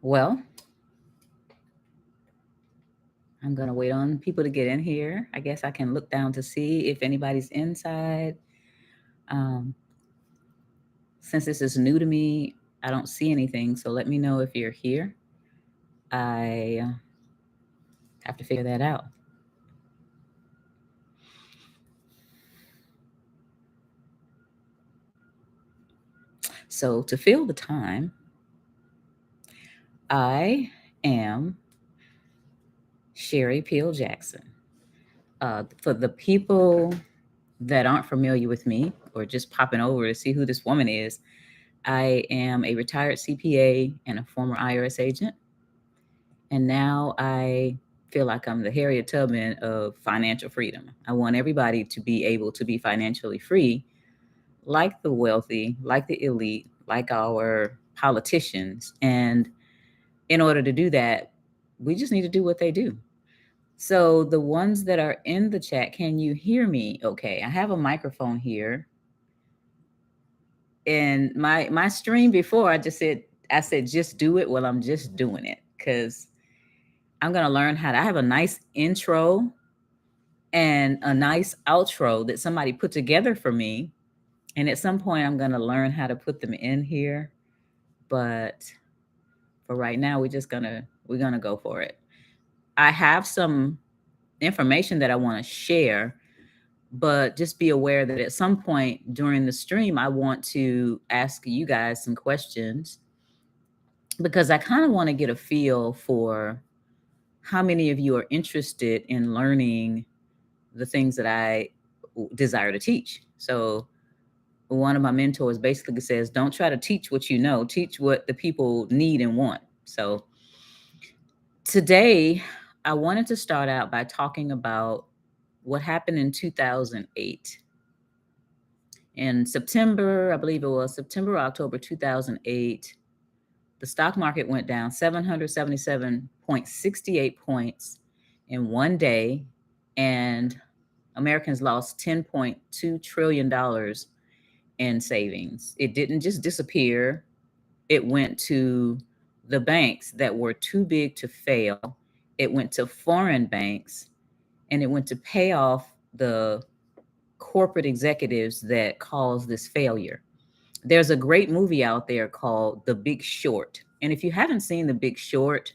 Well, I'm going to wait on people to get in here. I guess I can look down to see if anybody's inside. Um, since this is new to me, I don't see anything. So let me know if you're here. I have to figure that out. So to fill the time, I am Sherry Peel Jackson. For the people that aren't familiar with me or just popping over to see who this woman is, I am a retired CPA and a former IRS agent. And now I feel like I'm the Harriet Tubman of financial freedom. I want everybody to be able to be financially free, like the wealthy, like the elite, like our politicians. And in order to do that, we just need to do what they do. So the ones that are in the chat, can you hear me okay? I have a microphone here. And my stream before, I said just do it. Well, I'm just doing it because I'm going to learn how to. I have a nice intro and a nice outro that somebody put together for me. And at some point, I'm going to learn how to put them in here. But for right now, we're gonna go for it. I have some information that I want to share, but just be aware that at some point during the stream, I want to ask you guys some questions because I kind of want to get a feel for how many of you are interested in learning the things that I desire to teach. So one of my mentors basically says, don't try to teach what you know, teach what the people need and want. So today, I wanted to start out by talking about what happened in 2008. In September, I believe it was September, October 2008, the stock market went down 777.68 points in one day, and Americans lost $10.2 trillion in savings. It didn't just disappear, it went to the banks that were too big to fail, it went to foreign banks, and it went to pay off the corporate executives that caused this failure. There's a great movie out there called The Big Short. And if you haven't seen The Big Short,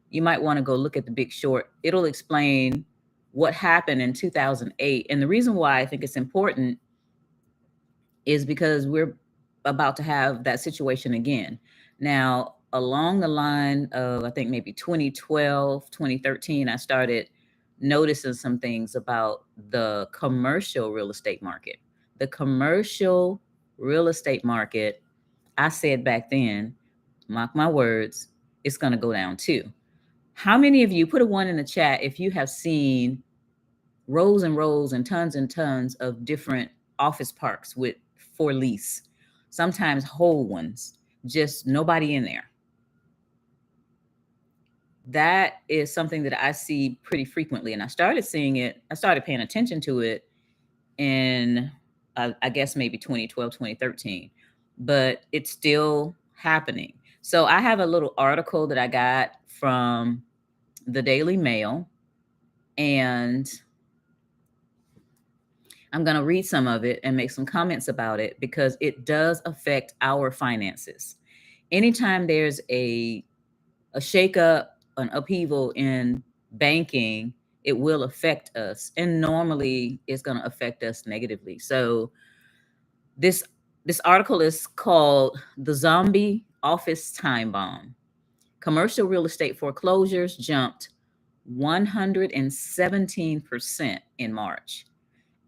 you might want to go look at The Big Short. It'll explain what happened in 2008. And the reason why I think it's important is because we're about to have that situation again. Now, along the line of, I think maybe 2012, 2013, I started noticing some things about the commercial real estate market. The commercial real estate market, I said back then, mark my words, it's going to go down too. How many of you, put a one in the chat if you have seen rows and tons of different office parks with for lease, sometimes whole ones, just nobody in there? That is something that I see pretty frequently. And I started seeing it, I started paying attention to it in, I guess, maybe 2012, 2013, but it's still happening. So I have a little article that I got from the Daily Mail, and I'm going to read some of it and make some comments about it because it does affect our finances. Anytime there's a shakeup, an upheaval in banking, it will affect us, and normally it's going to affect us negatively. So this article is called "The Zombie Office Time Bomb." Commercial real estate foreclosures jumped 117% in March,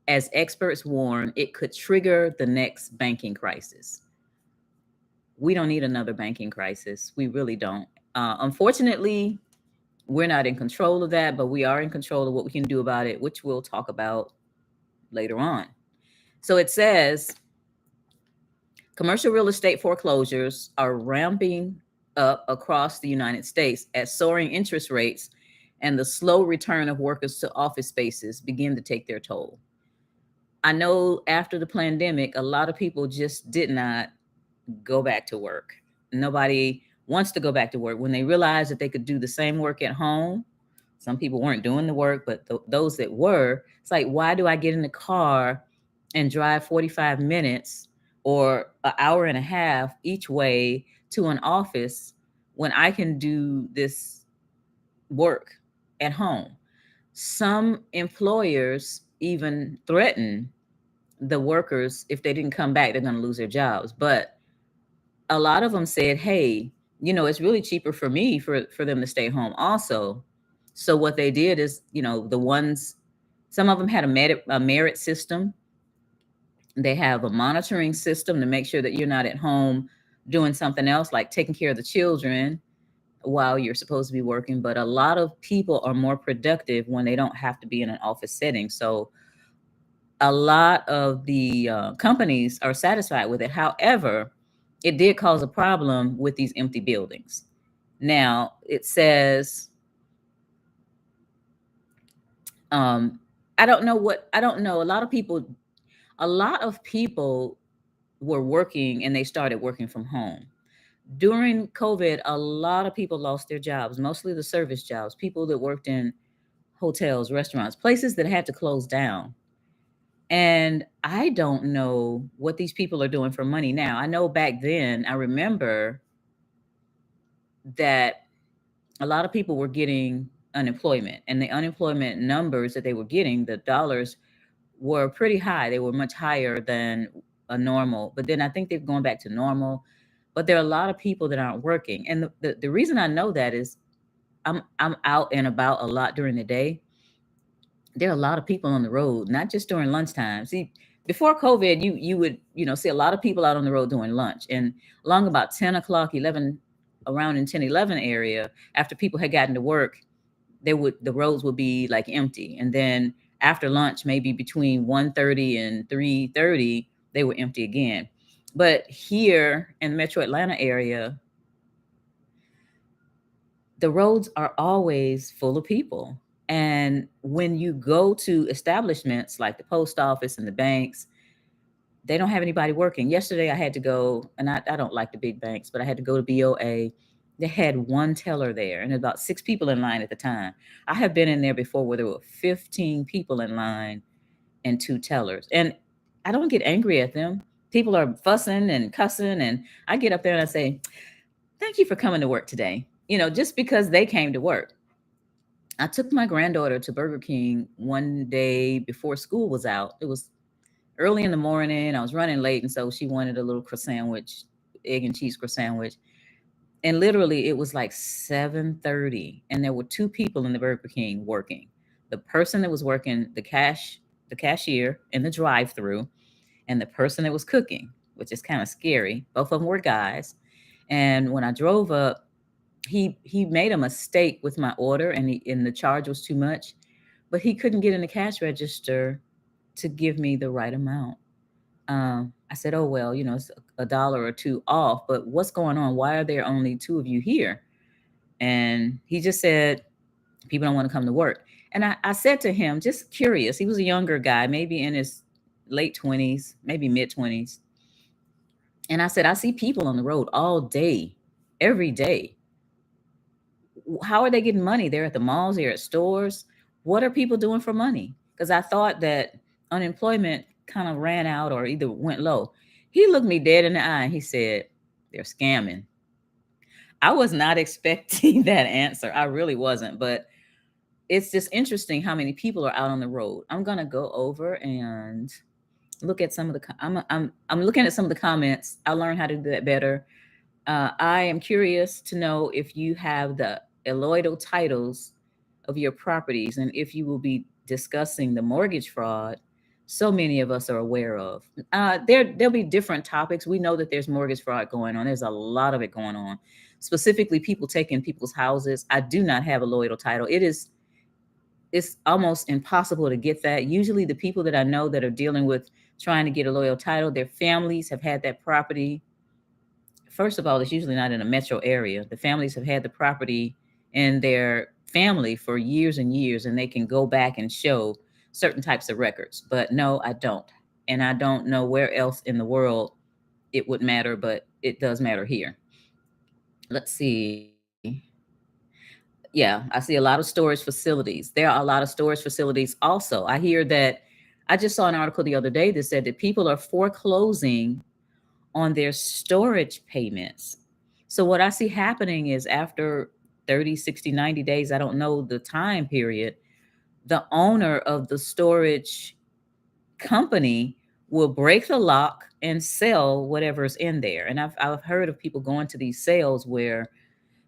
as experts warn it could trigger the next banking crisis. We don't need another banking crisis. We really don't. Unfortunately, we're not in control of that, but we are in control of what we can do about it, which we'll talk about later on. So it says commercial real estate foreclosures are ramping up across the United States as soaring interest rates and the slow return of workers to office spaces begin to take their toll. I know after the pandemic, a lot of people just did not go back to work. Nobody wants to go back to work. When they realized that they could do the same work at home, some people weren't doing the work, but those that were, it's like, why do I get in the car and drive 45 minutes or an hour and a half each way to an office when I can do this work at home? Some employers even threaten the workers, if they didn't come back, they're going to lose their jobs. But a lot of them said, hey, it's really cheaper for me for them to stay home also. So what they did is, the ones, some of them had a merit system. They have a monitoring system to make sure that you're not at home doing something else, like taking care of the children while you're supposed to be working. But a lot of people are more productive when they don't have to be in an office setting. So a lot of the companies are satisfied with it. However, it did cause a problem with these empty buildings. Now it says, I don't know what, I don't know. A lot of people were working and they started working from home. During COVID, a lot of people lost their jobs, mostly the service jobs, people that worked in hotels, restaurants, places that had to close down. And I don't know what these people are doing for money now. I know back then, I remember that a lot of people were getting unemployment, and the unemployment numbers that they were getting, the dollars were pretty high. They were much higher than a normal. But then I think they're going back to normal. But there are a lot of people that aren't working. And the reason I know that is I'm out and about a lot during the day. There are a lot of people on the road, not just during lunchtime. See, before COVID, you would see a lot of people out on the road during lunch, and along about 10 o'clock, 11, around in 10, 11 area, after people had gotten to work, the roads would be like empty, and then after lunch, maybe between 1:30 and 3:30, they were empty again. But here in the Metro Atlanta area, the roads are always full of people. And when you go to establishments like the post office and the banks, they don't have anybody working. Yesterday, I had to go, and I don't like the big banks, but I had to go to BOA. They had one teller there and about 6 people in line at the time. I have been in there before where there were 15 people in line and 2 tellers. And I don't get angry at them. People are fussing and cussing. And I get up there and I say, thank you for coming to work today. Just because they came to work. I took my granddaughter to Burger King one day before school was out. It was early in the morning. I was running late, and so she wanted a little croissant sandwich, egg and cheese croissant sandwich. And literally, it was like 7:30, and there were 2 people in the Burger King working. The person that was working the cashier in the drive-through, and the person that was cooking, which is kind of scary. Both of them were guys. And when I drove up, he made a mistake with my order, and the charge was too much, but he couldn't get in the cash register to give me the right amount. I said, oh well, it's a dollar or two off, but what's going on? Why are there only 2 of you here? And he just said, people don't want to come to work. And I said to him, just curious, he was a younger guy, maybe in his late 20s, maybe mid 20s. And I said, I see people on the road all day, every day. How are they getting money? They're at the malls, they're at stores. What are people doing for money? Because I thought that unemployment kind of ran out or either went low. He looked me dead in the eye and he said, they're scamming. I was not expecting that answer. I really wasn't. But it's just interesting how many people are out on the road. I'm going to go over and look at some of the, I'm looking at some of the comments. I'll learn how to do that better. I am curious to know if you have the alloidal titles of your properties and if you will be discussing the mortgage fraud so many of us are aware of. There'll be different topics. We know that there's mortgage fraud going on. There's a lot of it going on. Specifically, people taking people's houses. I do not have a alloidal title. It's almost impossible to get that. Usually the people that I know that are dealing with trying to get a alloidal title, their families have had that property. First of all, it's usually not in a metro area. The families have had the property in their family for years and years, and they can go back and show certain types of records. But no, I don't. And I don't know where else in the world it would matter, but it does matter here. Let's see. Yeah, I see a lot of storage facilities. There are a lot of storage facilities also. I hear that I just saw an article the other day that said that people are foreclosing on their storage payments. So what I see happening is after 30, 60, 90 days, I don't know the time period, the owner of the storage company will break the lock and sell whatever's in there. And I've heard of people going to these sales where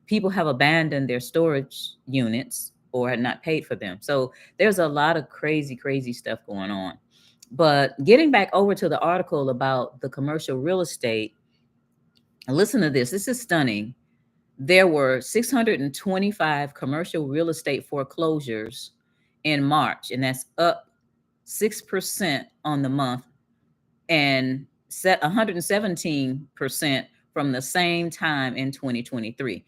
people have abandoned their storage units or had not paid for them. So there's a lot of crazy, crazy stuff going on. But getting back over to the article about the commercial real estate, listen to this. This is stunning. There were 625 commercial real estate foreclosures in March, and that's up 6% on the month and set 117% from the same time in 2023.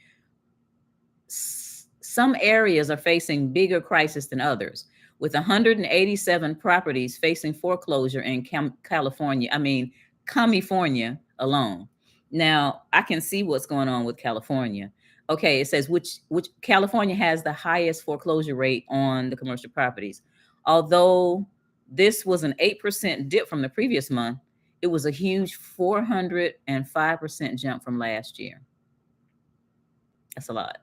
Some areas are facing bigger crisis than others, with 187 properties facing foreclosure in California. I mean, California alone. Now, I can see what's going on with California. Okay, it says which California has the highest foreclosure rate on the commercial properties. Although this was an 8% dip from the previous month, it was a huge 405% jump from last year. That's a lot.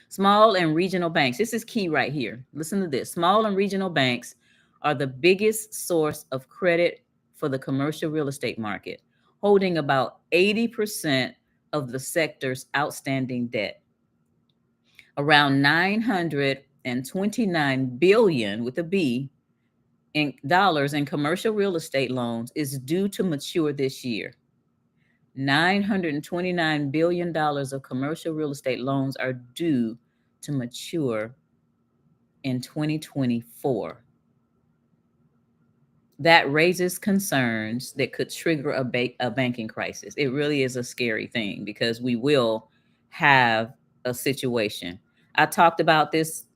Small and regional banks. This is key right here. Listen to this. Small and regional banks are the biggest source of credit for the commercial real estate market, holding about 80% of the sector's outstanding debt. Around 929 billion with a B in dollars in commercial real estate loans is due to mature this year. $929 billion of commercial real estate loans are due to mature in 2024. That raises concerns that could trigger a banking crisis. It really is a scary thing because we will have a situation. I talked about this,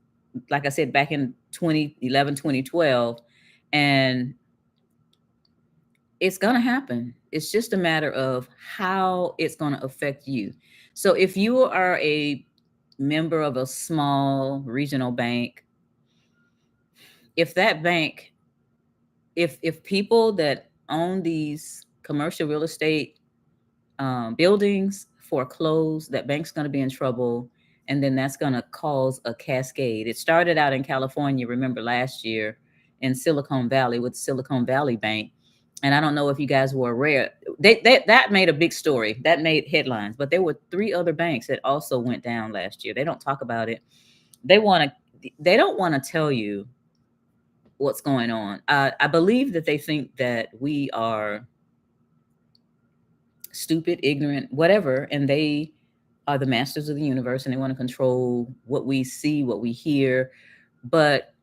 like I said, back in 2011, 2012, and it's going to happen. It's just a matter of how it's going to affect you. So if you are a member of a small regional bank, if that bank, if people that own these commercial real estate buildings foreclose, that bank's going to be in trouble, and then that's going to cause a cascade. It started out in California, remember last year, in Silicon Valley with Silicon Valley Bank. And I don't know if you guys were aware, that made a big story, that made headlines. But there were three other banks that also went down last year. They don't talk about it. They don't want to tell you what's going on. I believe that they think that we are stupid, ignorant, whatever, and they are the masters of the universe and they want to control what we see, what we hear. But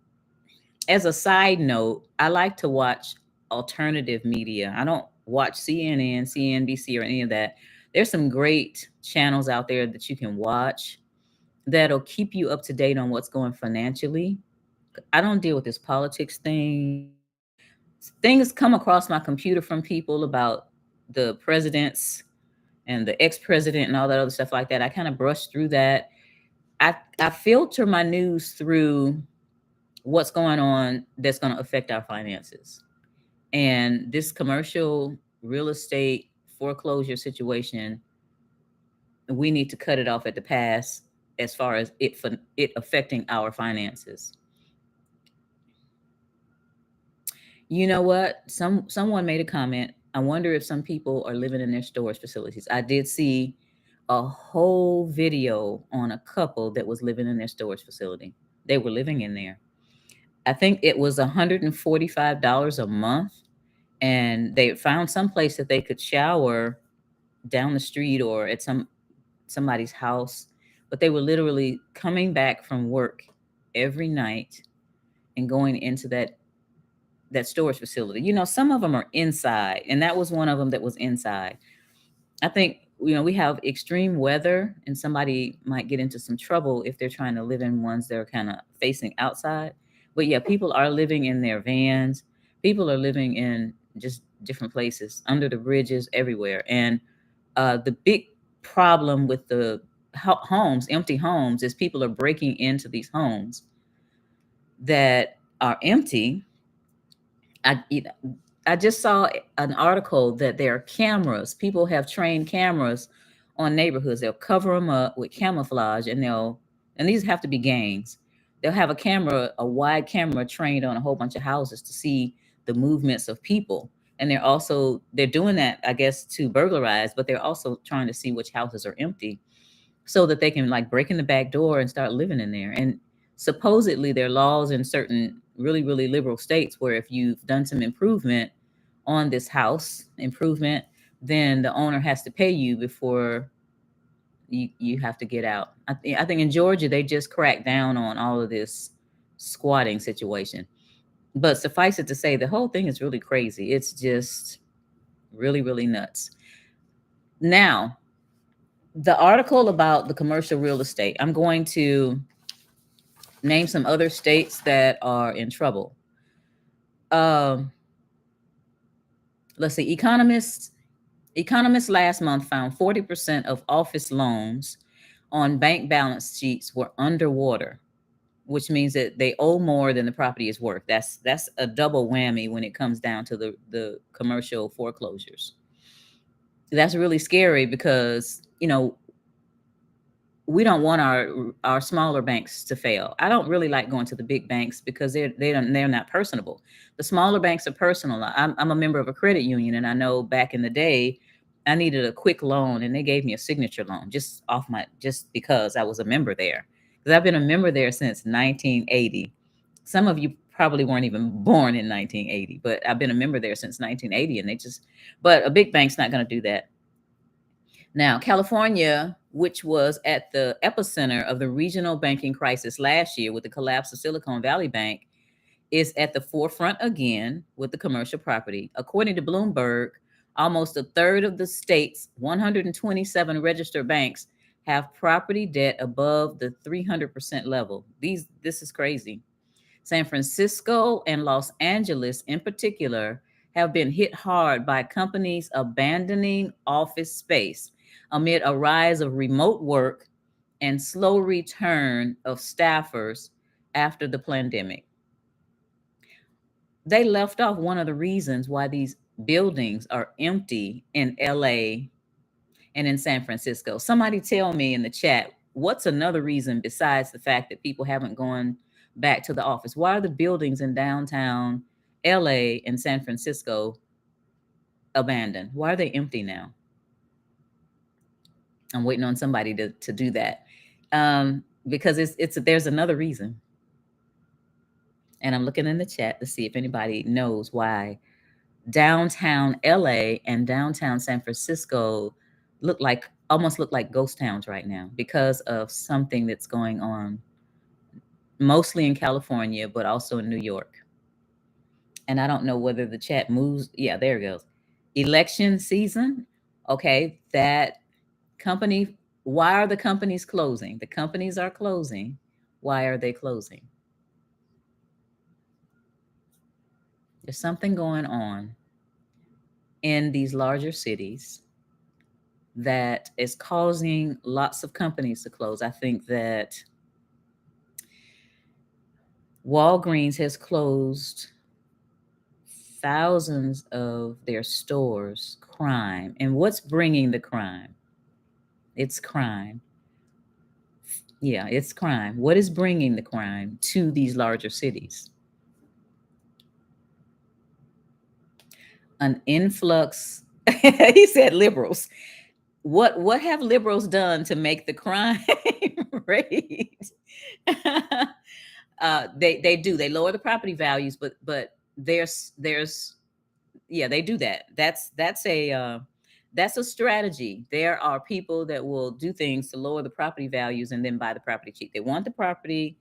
as a side note, I like to watch alternative media. I don't watch CNN, CNBC, or any of that. There's some great channels out there that you can watch that'll keep you up to date on what's going financially. I don't deal with this politics thing. Things come across my computer from people about the presidents and the ex-president and all that other stuff like that. I kind of brush through that. I filter my news through what's going on that's going to affect our finances. And this commercial real estate foreclosure situation, we need to cut it off at the pass as far as it affecting our finances. You know what? Someone made a comment. I wonder if some people are living in their storage facilities. I did see a whole video on a couple that was living in their storage facility. They were living in there. I think it was $145 a month, and they found some place that they could shower down the street or at somebody's house, but they were literally coming back from work every night and going into that storage facility. Some of them are inside, and that was one of them that was inside. I think we have extreme weather, and somebody might get into some trouble if they're trying to live in ones that are kind of facing outside. But yeah, people are living in their vans. People are living in just different places, under the bridges, everywhere. And the big problem with the homes, empty homes, as people are breaking into these homes that are empty. I you know, I just saw an article that there are cameras. People have trained cameras on neighborhoods. They'll cover them up with camouflage, and these have to be gangs. They'll have a wide camera trained on a whole bunch of houses to see the movements of people. And they're doing that, I guess, to burglarize, but they're also trying to see which houses are empty so that they can like break in the back door and start living in there. And supposedly there are laws in certain really, really liberal states where if you've done some improvement on this house improvement, then the owner has to pay you before you have to get out. I think in Georgia, they just cracked down on all of this squatting situation. But suffice it to say, the whole thing is really crazy. It's just really, really nuts. Now, the article about the commercial real estate, I'm going to name some other states that are in trouble. Um, let's see. Economists last month found 40% of office loans on bank balance sheets were underwater, which means that they owe more than the property is worth. That's a double whammy when it comes down to the commercial foreclosures. That's really scary because we don't want our smaller banks to fail. I don't really like going to the big banks because they're not personable. The smaller banks are personal. I'm a member of a credit union, and I know back in the day, I needed a quick loan, and they gave me a signature loan just because I was a member there. Because I've been a member there since 1980. Some of you probably weren't even born in 1980, but I've been a member there since 1980, and but a big bank's not going to do that. Now, California, which was at the epicenter of the regional banking crisis last year with the collapse of Silicon Valley Bank, is at the forefront again with the commercial property. According to Bloomberg, almost a third of the state's 127 registered banks have property debt above the 300% level. This is crazy. San Francisco and Los Angeles, in particular, have been hit hard by companies abandoning office space amid a rise of remote work and slow return of staffers after the pandemic. They left off one of the reasons why these buildings are empty in LA and in San Francisco. Somebody tell me in the chat, what's another reason besides the fact that people haven't gone back to the office? Why are the buildings in downtown LA and San Francisco abandoned? Why are they empty now? I'm waiting on somebody to do that. Because there's another reason. And I'm looking in the chat to see if anybody knows why downtown LA and downtown San Francisco almost look like ghost towns right now because of something that's going on mostly in California, but also in New York. And I don't know whether the chat moves. Yeah, there it goes. Election season. Okay, that company. Why are the companies closing? The companies are closing. Why are they closing? There's something going on in these larger cities that is causing lots of companies to close. I think that Walgreens has closed thousands of their stores. Crime. And what's bringing the crime? It's crime. Yeah, it's crime. What is bringing the crime to these larger cities? An influx. He said liberals. What have liberals done to make the crime rate? They lower the property values, but there's yeah, they do that. That's a strategy. There are people that will do things to lower the property values and then buy the property cheap. They want the property,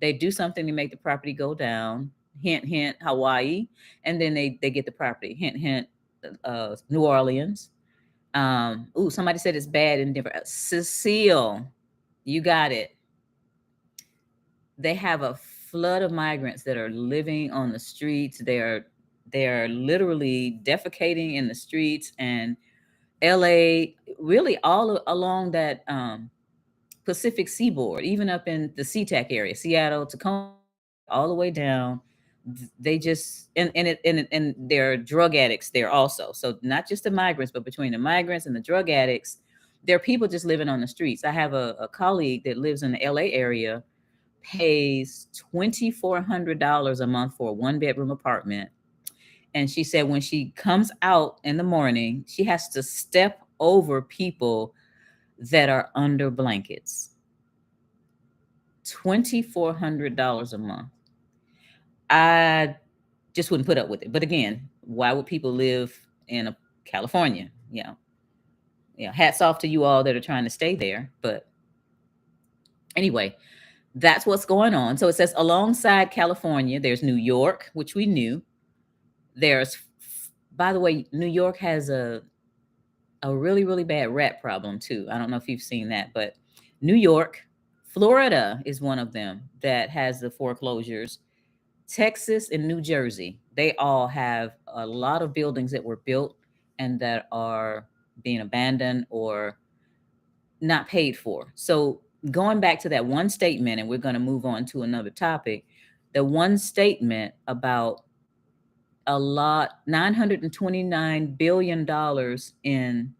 they do something to make the property go down. Hint, hint, Hawaii, and then they get the property. Hint, hint, New Orleans. Somebody said it's bad in Denver. Cecile, you got it. They have a flood of migrants that are living on the streets. They're literally defecating in the streets, and LA, really all along that Pacific Seaboard, even up in the SeaTac area, Seattle, Tacoma, all the way down. They just and they're drug addicts there also. So not just the migrants, but between the migrants and the drug addicts, there are people just living on the streets. I have a colleague that lives in the LA area, pays $2,400 a month for a 1 bedroom apartment. And she said when she comes out in the morning, she has to step over people that are under blankets. $2,400 a month. I just wouldn't put up with it. But again, why would people live in California? Hats off to you all that are trying to stay there. But anyway, that's what's going on. So it says alongside California, there's New York, which we knew. There's, by the way, New York has a really, really bad rat problem too. I don't know if you've seen that, but New York, Florida is one of them that has the foreclosures. Texas and New Jersey, they all have a lot of buildings that were built and that are being abandoned or not paid for. So going back to that one statement, and we're going to move on to another topic, the one statement about a lot, $929 billion in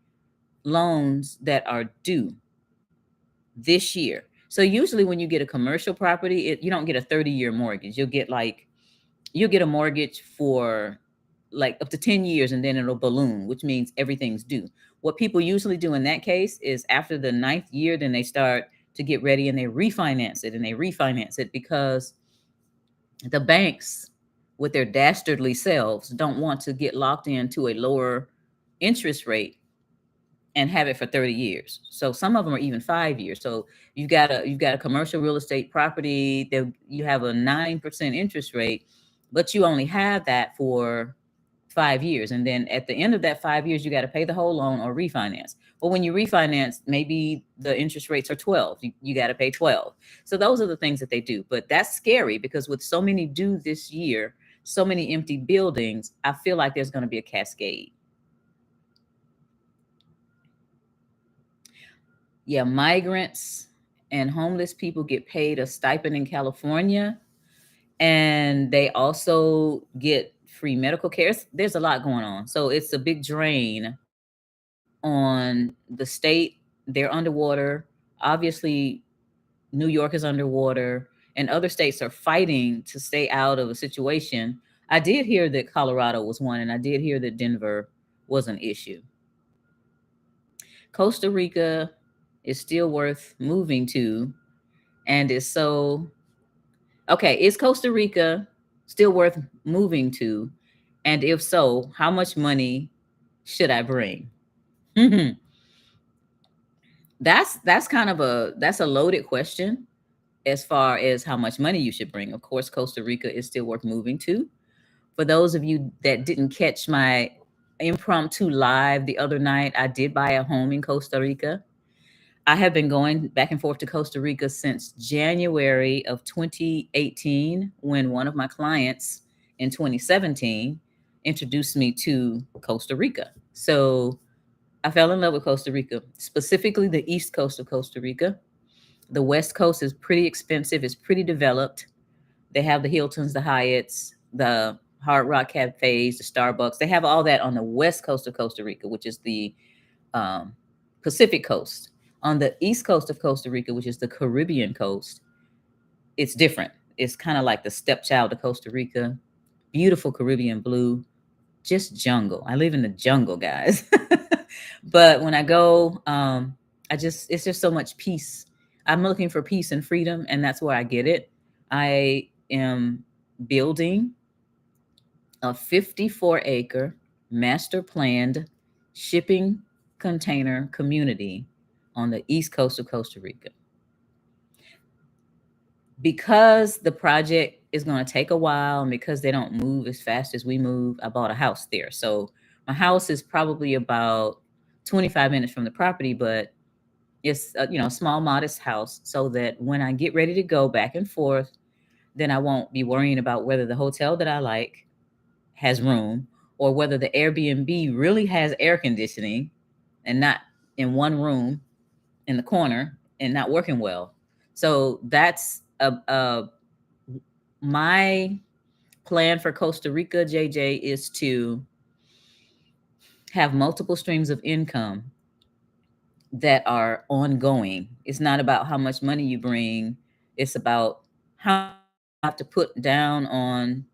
loans that are due this year. So usually when you get a commercial property, you don't get a 30-year mortgage. You'll get a mortgage for like up to 10 years and then it'll balloon, which means everything's due. What people usually do in that case is after the 9th year, then they start to get ready and they refinance it because the banks with their dastardly selves don't want to get locked into a lower interest rate and have it for 30 years. So some of them are even 5 years. So you've got a commercial real estate property that you have a 9% interest rate, but you only have that for 5 years. And then at the end of that 5 years, you got to pay the whole loan or refinance. But when you refinance, maybe the interest rates are 12. You got to pay 12. So those are the things that they do. But that's scary because with so many due this year, so many empty buildings, I feel like there's going to be a cascade. Yeah, migrants and homeless people get paid a stipend in California, and they also get free medical care. There's a lot going on. So it's a big drain on the state. They're underwater. Obviously, New York is underwater, and other states are fighting to stay out of a situation. I did hear that Colorado was one, and I did hear that Denver was an issue. Costa Rica is still worth moving to, and is so okay. Is Costa Rica still worth moving to? And if so, how much money should I bring? That's kind of that's a loaded question as far as how much money you should bring. Of course, Costa Rica is still worth moving to. For those of you that didn't catch my impromptu live the other night, I did buy a home in Costa Rica. I have been going back and forth to Costa Rica since January of 2018, when one of my clients in 2017 introduced me to Costa Rica. So I fell in love with Costa Rica, specifically the east coast of Costa Rica. The west coast is pretty expensive. It's pretty developed. They have the Hiltons, the Hyatts, the Hard Rock cafes, the Starbucks. They have all that on the west coast of Costa Rica, which is the Pacific coast. On the east coast of Costa Rica, which is the Caribbean coast, it's different. It's kind of like the stepchild of Costa Rica. Beautiful Caribbean blue, just jungle. I live in the jungle, guys. But when I go, it's just so much peace. I'm looking for peace and freedom, and that's where I get it. I am building a 54-acre master planned shipping container community on the east coast of Costa Rica. Because the project is going to take a while and because they don't move as fast as we move, I bought a house there. So my house is probably about 25 minutes from the property, but it's a small, modest house, so that when I get ready to go back and forth, then I won't be worrying about whether the hotel that I like has room or whether the Airbnb really has air conditioning and not in one room in the corner and not working well. So that's my plan for Costa Rica, JJ, is to have multiple streams of income that are ongoing. It's not about how much money you bring, it's about how much you have to put down on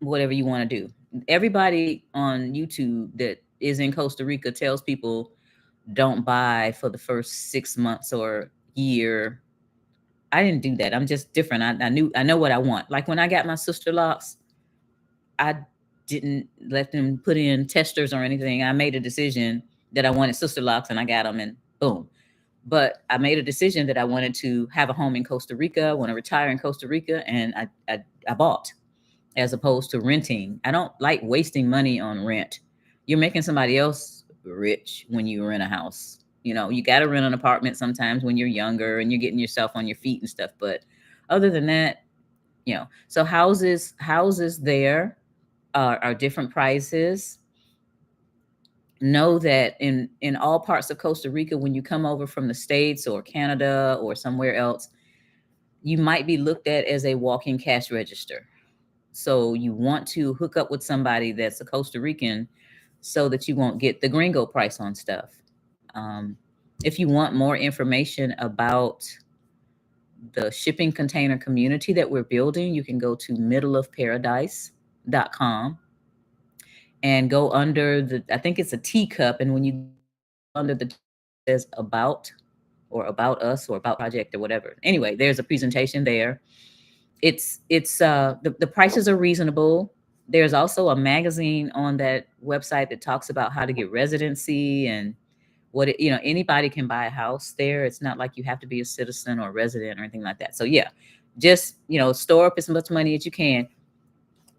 whatever you want to do. Everybody on YouTube that is in Costa Rica tells people don't buy for the first 6 months or year. I didn't do that. I'm just different. I know what I want. Like when I got my sister locks, I didn't let them put in testers or anything. I made a decision that I wanted sister locks and I got them and boom. But I made a decision that I wanted to have a home in Costa Rica, I want to retire in Costa Rica, and I bought as opposed to renting. I don't like wasting money on rent. You're making somebody else rich when you rent a house. You know, you got to rent an apartment sometimes when you're younger and you're getting yourself on your feet and stuff. But other than that, so houses there are different prices. Know that in all parts of Costa Rica, when you come over from the States or Canada or somewhere else, you might be looked at as a walking cash register. So you want to hook up with somebody that's a Costa Rican so that you won't get the gringo price on stuff. If you want more information about the shipping container community that we're building, you can go to middleofparadise.com and go under I think it's a teacup. And when you go under the teacup, it says about or about us or about project or whatever. Anyway, there's a presentation there. The prices are reasonable. There's also a magazine on that website that talks about how to get residency and anybody can buy a house there. It's not like you have to be a citizen or a resident or anything like that. So yeah, just store up as much money as you can.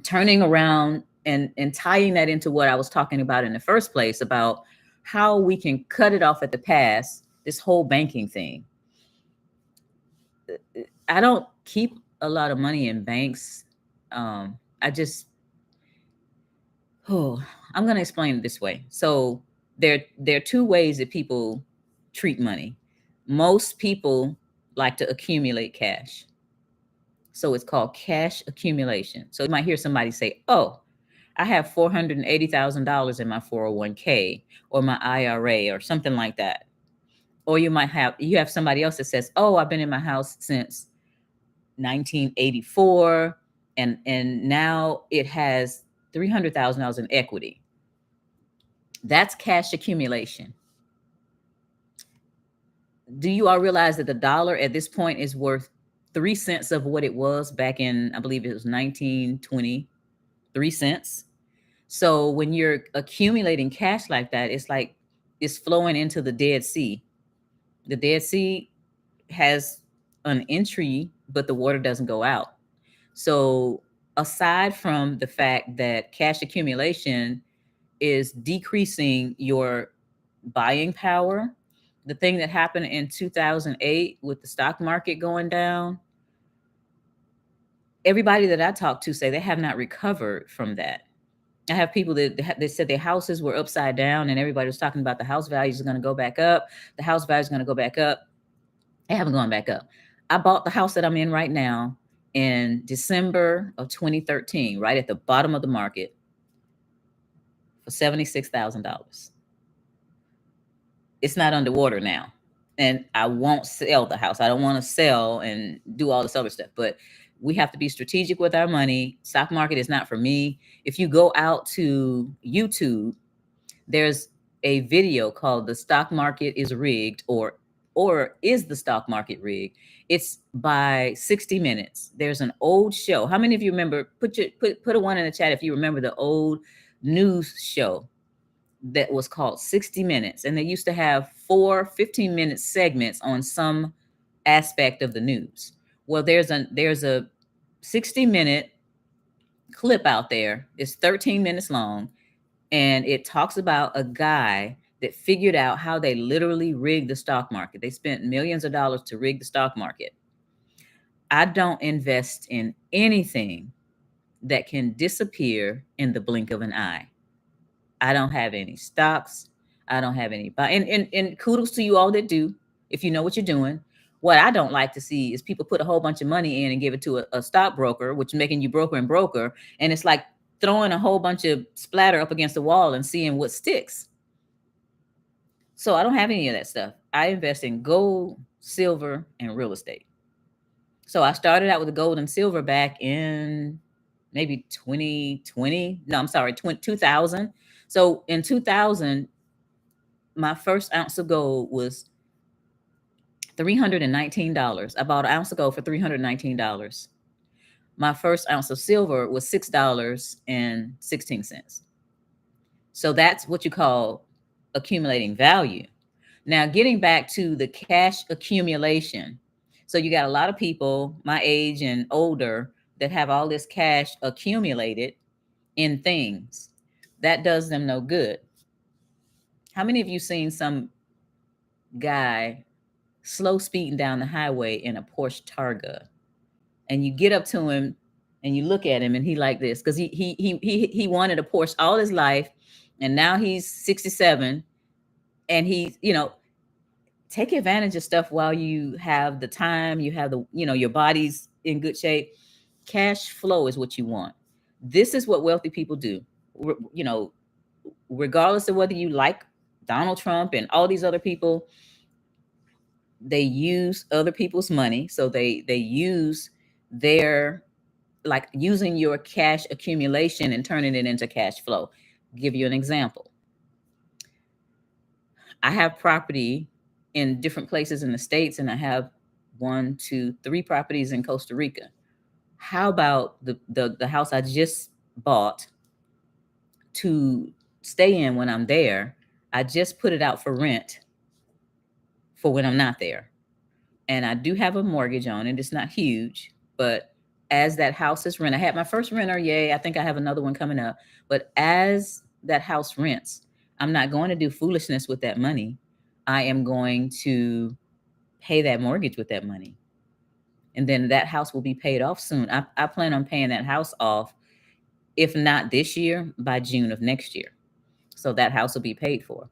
Turning around and tying that into what I was talking about in the first place about how we can cut it off at the pass, this whole banking thing. I don't keep a lot of money in banks. I just, I'm going to explain it this way. So there are two ways that people treat money. Most people like to accumulate cash. So it's called cash accumulation. So you might hear somebody say, "Oh, I have $480,000 in my 401k or my IRA or something like that." Or you have somebody else that says, "Oh, I've been in my house since 1984 and now it has $300,000 in equity." That's cash accumulation. Do you all realize that the dollar at this point is worth 3 cents of what it was back in, I believe it was 1920, 3 cents? So when you're accumulating cash like that, it's like it's flowing into the Dead Sea. The Dead Sea has an entry, but the water doesn't go out. So aside from the fact that cash accumulation is decreasing your buying power, the thing that happened in 2008 with the stock market going down, everybody that I talked to say they have not recovered from that. I have people that they said their houses were upside down and everybody was talking about the house values are going to go back up. The house values are going to go back up. They haven't gone back up. I bought the house that I'm in right now in December of 2013, right at the bottom of the market for $76,000. It's not underwater now. And I won't sell the house. I don't want to sell and do all this other stuff, but we have to be strategic with our money. Stock market is not for me. If you go out to YouTube, there's a video called "The Stock Market is Rigged" or "Is the Stock Market Rigged?" It's by 60 Minutes. There's an old show. How many of you remember? Put a one in the chat if you remember the old news show that was called 60 Minutes. And they used to have 4 15-minute segments on some aspect of the news. Well, there's a 60-minute clip out there. It's 13 minutes long. And it talks about a guy that figured out how they literally rigged the stock market. They spent millions of dollars to rig the stock market. I don't invest in anything that can disappear in the blink of an eye. I don't have any stocks. I don't have any. But and kudos to you all that do, if you know what you're doing. What I don't like to see is people put a whole bunch of money in and give it to a stockbroker, which is making you broker and broker, and it's like throwing a whole bunch of splatter up against the wall and seeing what sticks. So I don't have any of that stuff. I invest in gold, silver, and real estate. So I started out with the gold and silver back in maybe 2020. No, I'm sorry, 2000. So in 2000, my first ounce of gold was $319. I bought an ounce of gold for $319. My first ounce of silver was $6.16. So that's what you call accumulating value. Now, getting back to the cash accumulation. So you got a lot of people my age and older that have all this cash accumulated in things. That does them no good. How many of you seen some guy slow speeding down the highway in a Porsche Targa, and you get up to him and you look at him and he like this because he wanted a Porsche all his life, and now he's 67, and take advantage of stuff while you have the time, you have your body's in good shape. Cash flow is what you want. This is what wealthy people do. You know, regardless of whether you like Donald Trump and all these other people, they use other people's money. So they use their, like, using your cash accumulation and turning it into cash flow. Give you an example. I have property in different places in the States, and I have 1, 2, 3 properties in Costa Rica. How about the house I just bought to stay in when I'm there? I just put it out for rent for when I'm not there. And I do have a mortgage on it. It's not huge, but as that house is rent, I had my first renter. Yay. I think I have another one coming up. But as that house rents, I'm not going to do foolishness with that money. I am going to pay that mortgage with that money. And then that house will be paid off soon. I plan on paying that house off, if not this year, by June of next year. So that house will be paid for.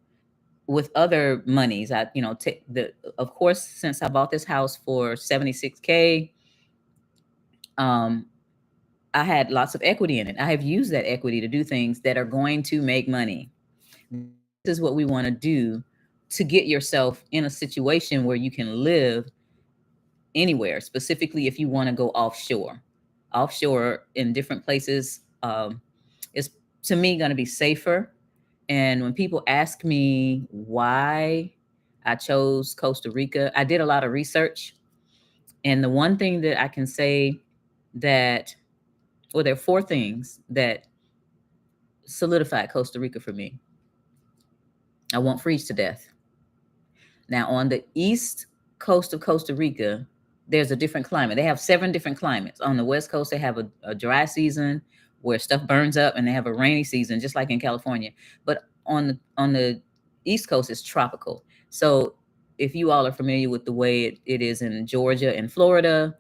With other monies, of course, since I bought this house for $76K, I had lots of equity in it. I have used that equity to do things that are going to make money. This is what we want to do to get yourself in a situation where you can live anywhere, specifically if you want to go offshore. Offshore in different places is, to me, going to be safer. And when people ask me why I chose Costa Rica, I did a lot of research. And the one thing that I can say that, well, there are 4 things that solidified Costa Rica for me. I won't freeze to death. Now, on the east coast of Costa Rica, there's a different climate. They have 7 different climates. On the west coast, they have a dry season where stuff burns up, and they have a rainy season, just like in California. But on the east coast, it's tropical. So if you all are familiar with the way it is in Georgia and Florida,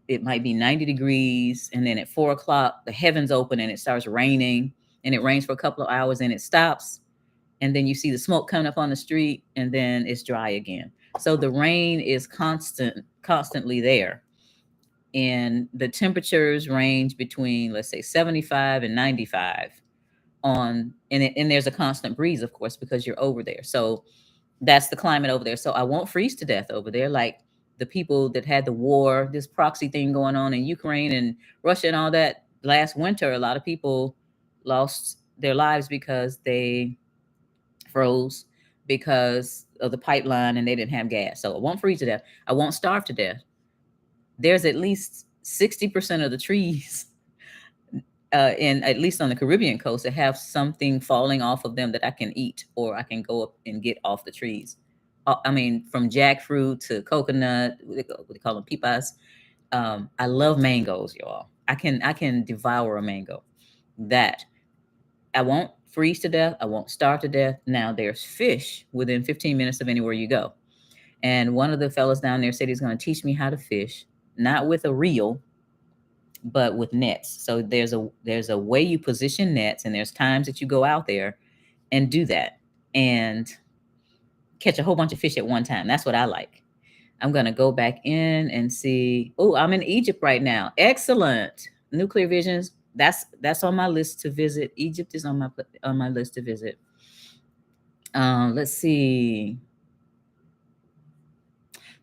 it might be 90 degrees, and then at 4 o'clock, the heavens open and it starts raining, and it rains for a couple of hours and it stops. And then you see the smoke coming up on the street, and then it's dry again. So the rain is constantly there. And the temperatures range between, let's say, 75 and 95 and there's a constant breeze, of course, because you're over there. So that's the climate over there. So I won't freeze to death over there. Like the people that had the war, this proxy thing going on in Ukraine and Russia and all that last winter, a lot of people lost their lives because they froze because of the pipeline and they didn't have gas. So I won't freeze to death. I won't starve to death. There's at least 60% of the trees in, at least on the Caribbean coast, that have something falling off of them that I can eat, or I can go up and get off the trees. I mean, from jackfruit to coconut, what they call them, pipas. I love mangoes, y'all. I can devour a mango. That I won't freeze to death. I won't starve to death. Now there's fish within 15 minutes of anywhere you go. And one of the fellas down there said he's going to teach me how to fish, not with a reel, but with nets. So there's a way you position nets, and there's times that you go out there and do that. and catch a whole bunch of fish at one time. That's what I like. I'm going to go back in and see. Oh, I'm in Egypt right now. Excellent. Nuclear Visions. That's on my list to visit. Egypt is on my list to visit. Let's see.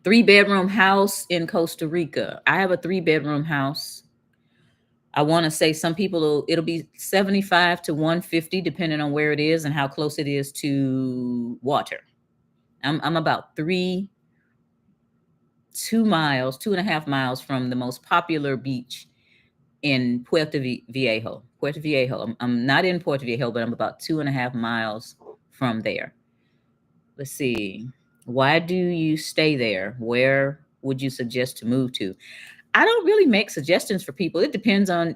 3-bedroom house in Costa Rica. I have a 3-bedroom house. I want to say some people it'll be 75 to 150 depending on where it is and how close it is to water. I'm about 2.5 miles from the most popular beach in Viejo. Puerto Viejo. I'm not in Puerto Viejo, but I'm about 2.5 miles from there. Let's see. Why do you stay there? Where would you suggest to move to? I don't really make suggestions for people. It depends on,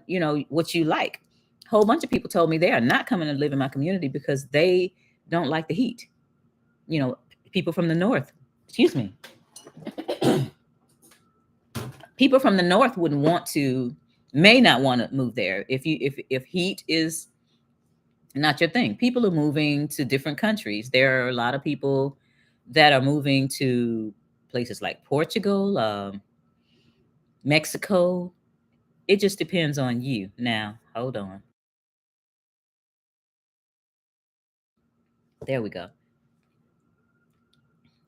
what you like. A whole bunch of people told me they are not coming to live in my community because they don't like the heat. People from the north. Excuse me. People from the north may not want to move there if heat is not your thing. People are moving to different countries. There are a lot of people that are moving to places like Portugal, Mexico. It just depends on you. Now, hold on. There we go.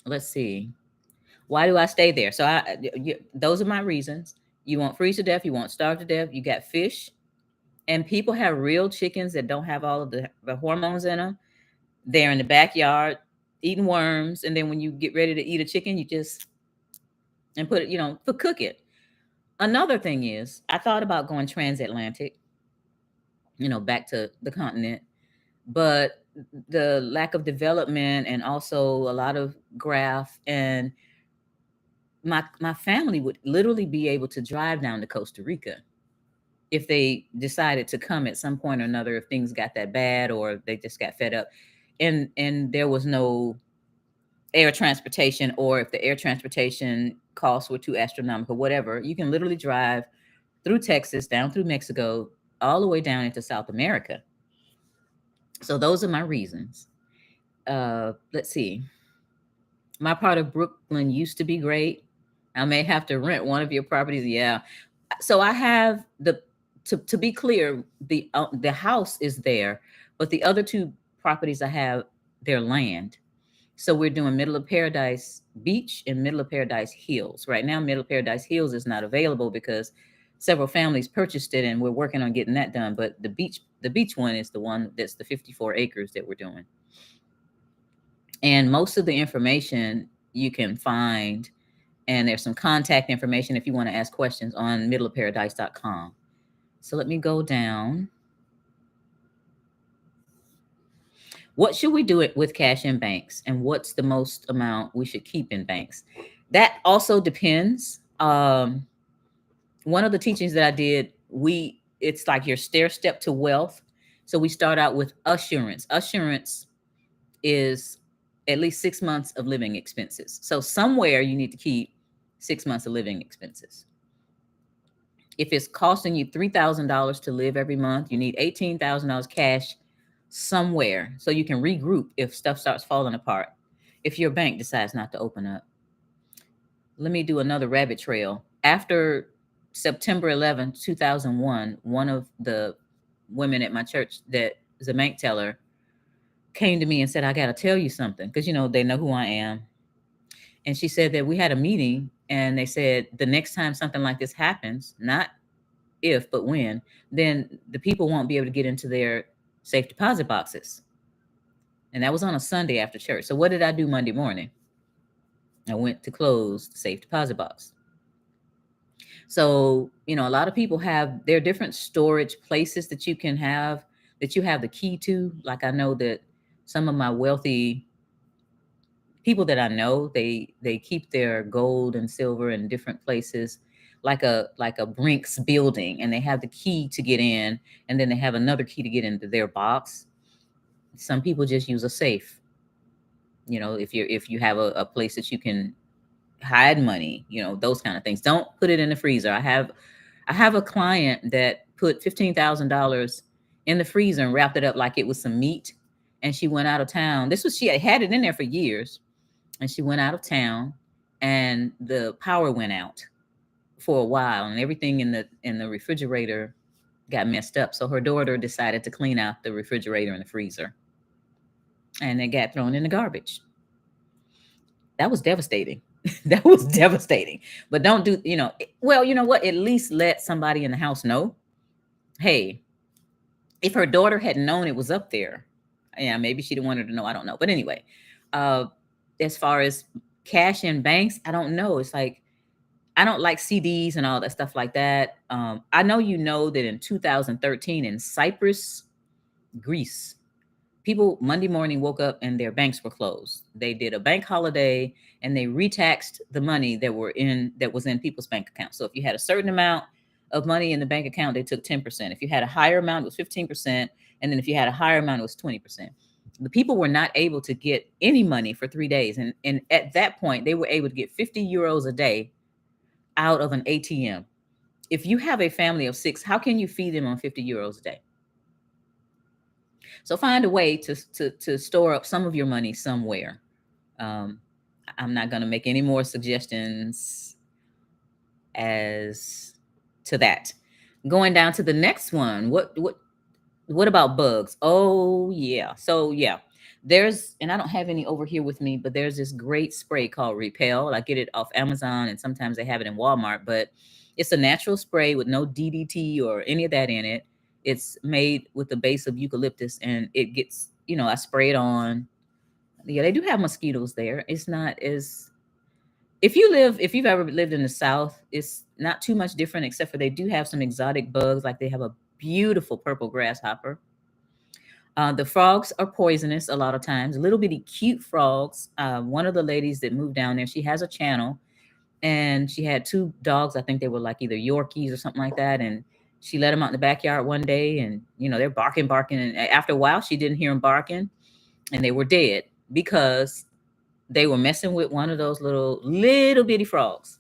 Let's see. Why do I stay there? So those are my reasons. You won't freeze to death. You won't starve to death. You got fish. And people have real chickens that don't have all of the hormones in them. They're in the backyard eating worms. And then when you get ready to eat a chicken, you just and put it, cook it. Another thing is I thought about going transatlantic, back to the continent, but the lack of development and also a lot of graft, and my family would literally be able to drive down to Costa Rica if they decided to come at some point or another, if things got that bad or they just got fed up and there was no air transportation, or if the air transportation costs were too astronomical, whatever. You can literally drive through Texas, down through Mexico, all the way down into South America. So those are my reasons. Let's see. My part of Brooklyn used to be great. I may have to rent one of your properties. Yeah. So I have to be clear, the house is there, but the other two properties I have, they're land. So we're doing Middle of Paradise Beach and Middle of Paradise Hills. Right now, Middle of Paradise Hills is not available because several families purchased it, and we're working on getting that done. But the beach one is the one that's the 54 acres that we're doing. And most of the information you can find, and there's some contact information if you want to ask questions on middleofparadise.com. So let me go down. What should we do it with cash in banks, and what's the most amount we should keep in banks? That also depends. One of the teachings that I did, it's like your stair step to wealth. So we start out with assurance. Assurance is at least 6 months of living expenses. So somewhere you need to keep 6 months of living expenses. If it's costing you $3,000 to live every month, you need $18,000 cash somewhere so you can regroup if stuff starts falling apart, if your bank decides not to open up. Let me do another rabbit trail. After September 11th, 2001, one of the women at my church that is a bank teller came to me and said, I got to tell you something, because, they know who I am. And she said that we had a meeting, and they said the next time something like this happens, not if, but when, then the people won't be able to get into their safe deposit boxes. And that was on a Sunday after church. So what did I do Monday morning? I went to close the safe deposit box. So, a lot of people have their different storage places that you can have, that you have the key to. Like, I know that some of my wealthy people that I know, they keep their gold and silver in different places, like a Brinks building, and they have the key to get in, and then they have another key to get into their box. Some people just use a safe. If you have a place that you can hide money, those kind of things. Don't put it in the freezer. I have a client that put $15,000 in the freezer and wrapped it up like it was some meat, and she went out of town. She had it in there for years, and she went out of town, and the power went out for a while, and everything in the refrigerator got messed up. So her daughter decided to clean out the refrigerator and the freezer, and it got thrown in the garbage. That was devastating. That was devastating. But don't do, well, you know what? At least let somebody in the house know. Hey, if her daughter had known it was up there, yeah, maybe she didn't want her to know. I don't know. But anyway, uh, as far as cash in banks, I don't know. It's like, I don't like CDs and all that stuff like that. I know that in 2013 in Cyprus, Greece, people Monday morning woke up and their banks were closed. They did a bank holiday and they retaxed the money that was in people's bank accounts. So if you had a certain amount of money in the bank account, they took 10%. If you had a higher amount, it was 15%. And then if you had a higher amount, it was 20%. The people were not able to get any money for 3 days. And at that point, they were able to get 50 euros a day out of an ATM. If you have a family of 6, how can you feed them on 50 euros a day? So find a way to store up some of your money somewhere. I'm not going to make any more suggestions as to that. Going down to the next one. What about bugs? Oh yeah. So yeah, and I don't have any over here with me, but there's this great spray called Repel. I get it off Amazon, and sometimes they have it in Walmart, but it's a natural spray with no DDT or any of that in it. It's made with the base of eucalyptus, and it gets, I spray it on. Yeah, they do have mosquitoes there. It's not as, if you've ever lived in the South, it's not too much different, except for they do have some exotic bugs. Like they have a beautiful purple grasshopper. The frogs are poisonous a lot of times, little bitty cute frogs. One of the ladies that moved down there, she has a channel, and she had 2 dogs. I think they were like either Yorkies or something like that. And she let them out in the backyard one day, and they're barking. And after a while, she didn't hear them barking, and they were dead because they were messing with one of those little bitty frogs.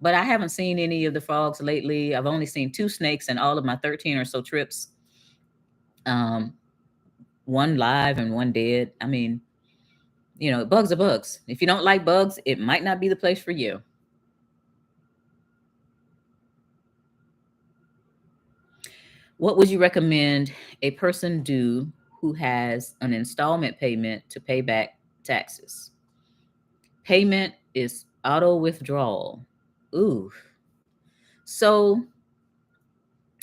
But I haven't seen any of the frogs lately. I've only seen 2 snakes in all of my 13 or so trips. One live and one dead. I mean, bugs are bugs. If you don't like bugs, it might not be the place for you. What would you recommend a person do who has an installment payment to pay back taxes? Payment is auto withdrawal. Ooh. So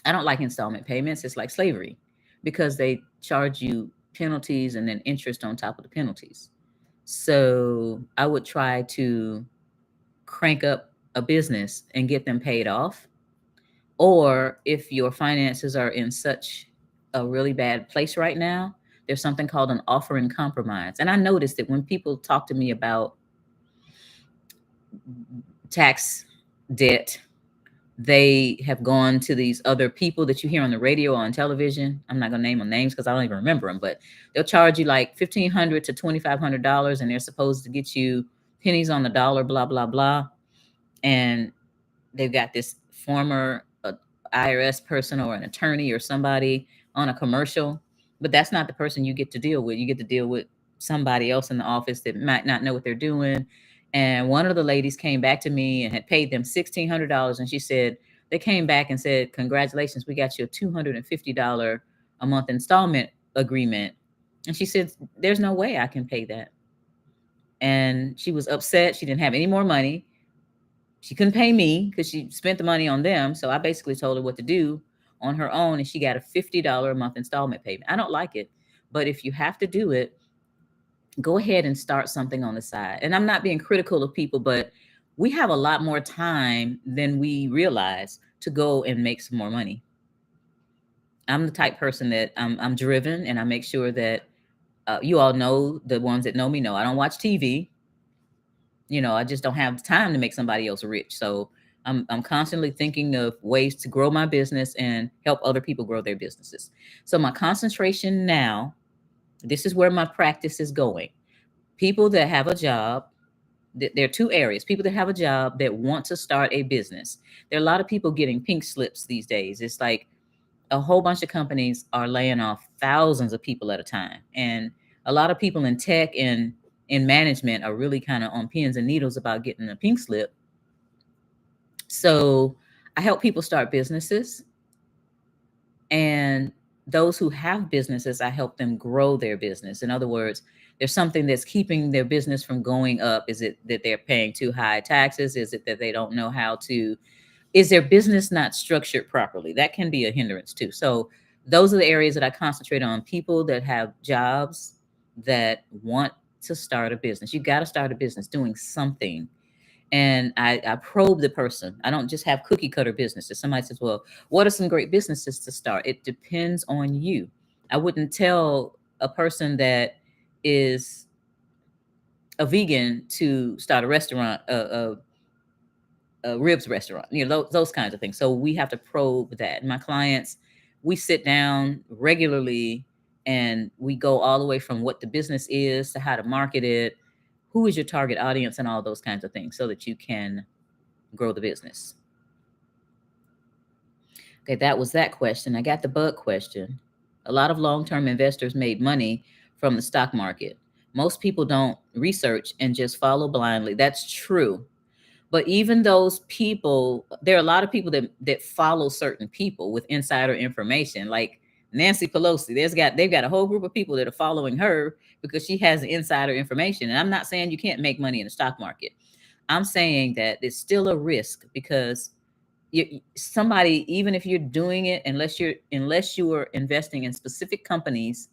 I don't like installment payments. It's like slavery because they charge you penalties and then interest on top of the penalties. So I would try to crank up a business and get them paid off. Or if your finances are in such a really bad place right now, there's something called an offer in compromise. And I noticed that when people talk to me about tax debt, they have gone to these other people that you hear on the radio or on television. I'm not going to name them names because I don't even remember them, but they'll charge you like $1,500 to $2,500, and they're supposed to get you pennies on the dollar, blah, blah, blah. And they've got this former IRS person or an attorney or somebody on a commercial, but that's not the person you get to deal with. You get to deal with somebody else in the office that might not know what they're doing. And one of the ladies came back to me and had paid them $1,600. And she said, they came back and said, congratulations, we got you a $250 a month installment agreement. And she said, there's no way I can pay that. And she was upset. She didn't have any more money. She couldn't pay me because she spent the money on them. So I basically told her what to do on her own. And she got a $50 a month installment payment. I don't like it, but if you have to do it, go ahead and start something on the side. And I'm not being critical of people, but we have a lot more time than we realize to go and make some more money. I'm the type person that I'm driven, and I make sure that you all know, the ones that know me know I don't watch TV. I just don't have the time to make somebody else rich. So I'm constantly thinking of ways to grow my business and help other people grow their businesses. So my concentration now, this is where my practice is going. People that have a job, there are 2 areas. People that have a job that want to start a business. There are a lot of people getting pink slips these days. It's like a whole bunch of companies are laying off thousands of people at a time. And A lot of people in tech and in management are really kind of on pins and needles about getting a pink slip. So I help people start businesses, and those who have businesses, I help them grow their business. In other words, there's something that's keeping their business from going up. Is it that they're paying too high taxes? Is it that they don't know how to, is their business not structured properly? That can be a hindrance too. So those are the areas that I concentrate on: people that have jobs, that want to start a business. You got to start a business doing something. And I probe the person. I don't just have cookie cutter businesses. Somebody says, well, what are some great businesses to start? It depends on you. I wouldn't tell a person that is a vegan to start a restaurant, a ribs restaurant, those kinds of things. So we have to probe that. My clients, we sit down regularly and we go all the way from what the business is to how to market it, who is your target audience, and all those kinds of things, so that you can grow the business. Okay, that was that question. I got the bug question. A lot of long-term investors made money from the stock market. Most people don't research and just follow blindly. That's true. But even those people, there are a lot of people that follow certain people with insider information, like Nancy Pelosi. They've got a whole group of people that are following her because she has insider information. And I'm not saying you can't make money in the stock market. I'm saying that it's still a risk, because somebody, even if you're doing it, unless you are investing in specific companies,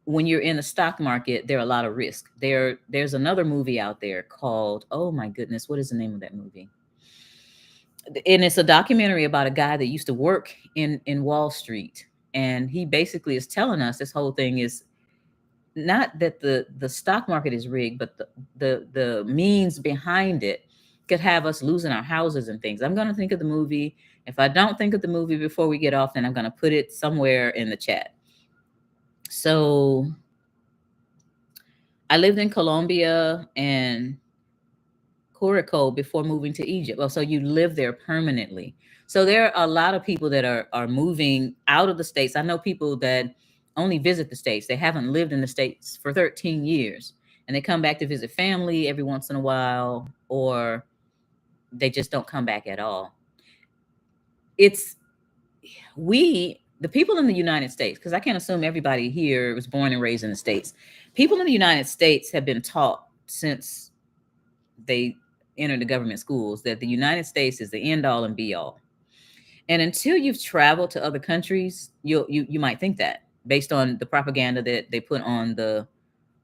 when you're in the stock market, there are a lot of risk. There's another movie out there called, oh my goodness, what is the name of that movie? And it's a documentary about a guy that used to work in Wall Street, and he basically is telling us this whole thing is not that the stock market is rigged, but the means behind it could have us losing our houses and things. I'm going to think of the movie. If I don't think of the movie before we get off, then I'm going to put it somewhere in the chat. So I lived in Colombia and Curacao before moving to Egypt. Well, so you live there permanently. So there are a lot of people that are moving out of the States. I know people that only visit the States. They haven't lived in the States for 13 years. And they come back to visit family every once in a while, or they just don't come back at all. It's the people in the United States, because I can't assume everybody here was born and raised in the States. People in the United States have been taught since they entered the government schools that the United States is the end all and be all. And until you've traveled to other countries, you might think that, based on the propaganda that they put on the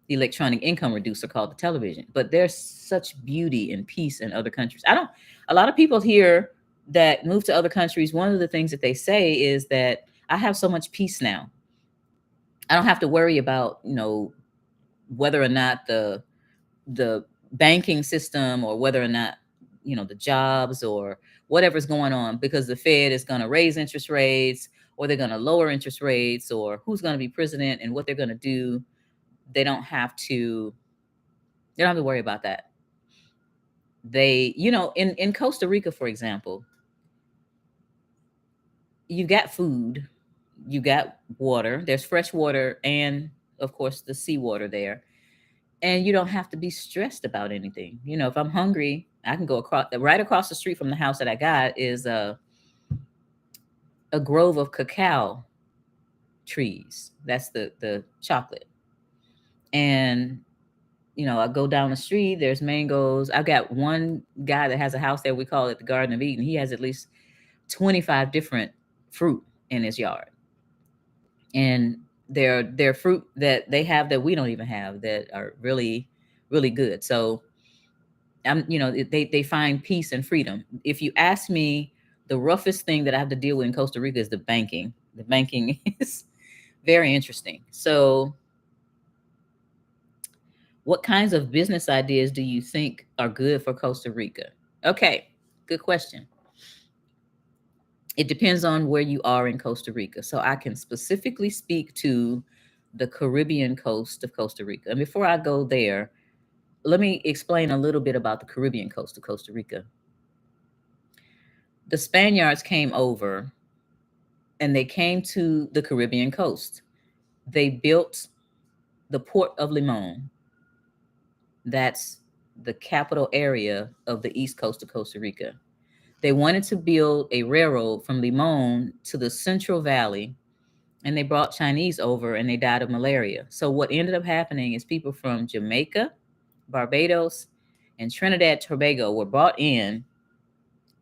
electronic income reducer called the television. But there's such beauty and peace in other countries. A lot of people here that move to other countries, one of the things that they say is that I have so much peace now. I don't have to worry about, whether or not the banking system, or whether or not, the jobs or whatever's going on, because the Fed is going to raise interest rates, or they're going to lower interest rates, or who's going to be president and what they're going to do. They don't have to worry about that. In Costa Rica, for example, you got food, you got water, there's fresh water, and of course the seawater there. And you don't have to be stressed about anything. If I'm hungry, I can go right across the street from the house that I got is a grove of cacao trees. That's the chocolate. And I go down the street, there's mangoes. I've got one guy that has a house there, we call it the Garden of Eden. He has at least 25 different fruit in his yard. And they're fruit that they have that we don't even have, that are really, really good. So they find peace and freedom. If you ask me, the roughest thing that I have to deal with in Costa Rica is the banking. The banking is very interesting. So what kinds of business ideas do you think are good for Costa Rica? Okay, good question. It depends on where you are in Costa Rica. So I can specifically speak to the Caribbean coast of Costa Rica. And before I go there, let me explain a little bit about the Caribbean coast of Costa Rica. The Spaniards came over and they came to the Caribbean coast. They built the port of Limon. That's the capital area of the east coast of Costa Rica. They wanted to build a railroad from Limon to the Central Valley, and they brought Chinese over and they died of malaria. So what ended up happening is people from Jamaica, Barbados, and Trinidad Tobago were brought in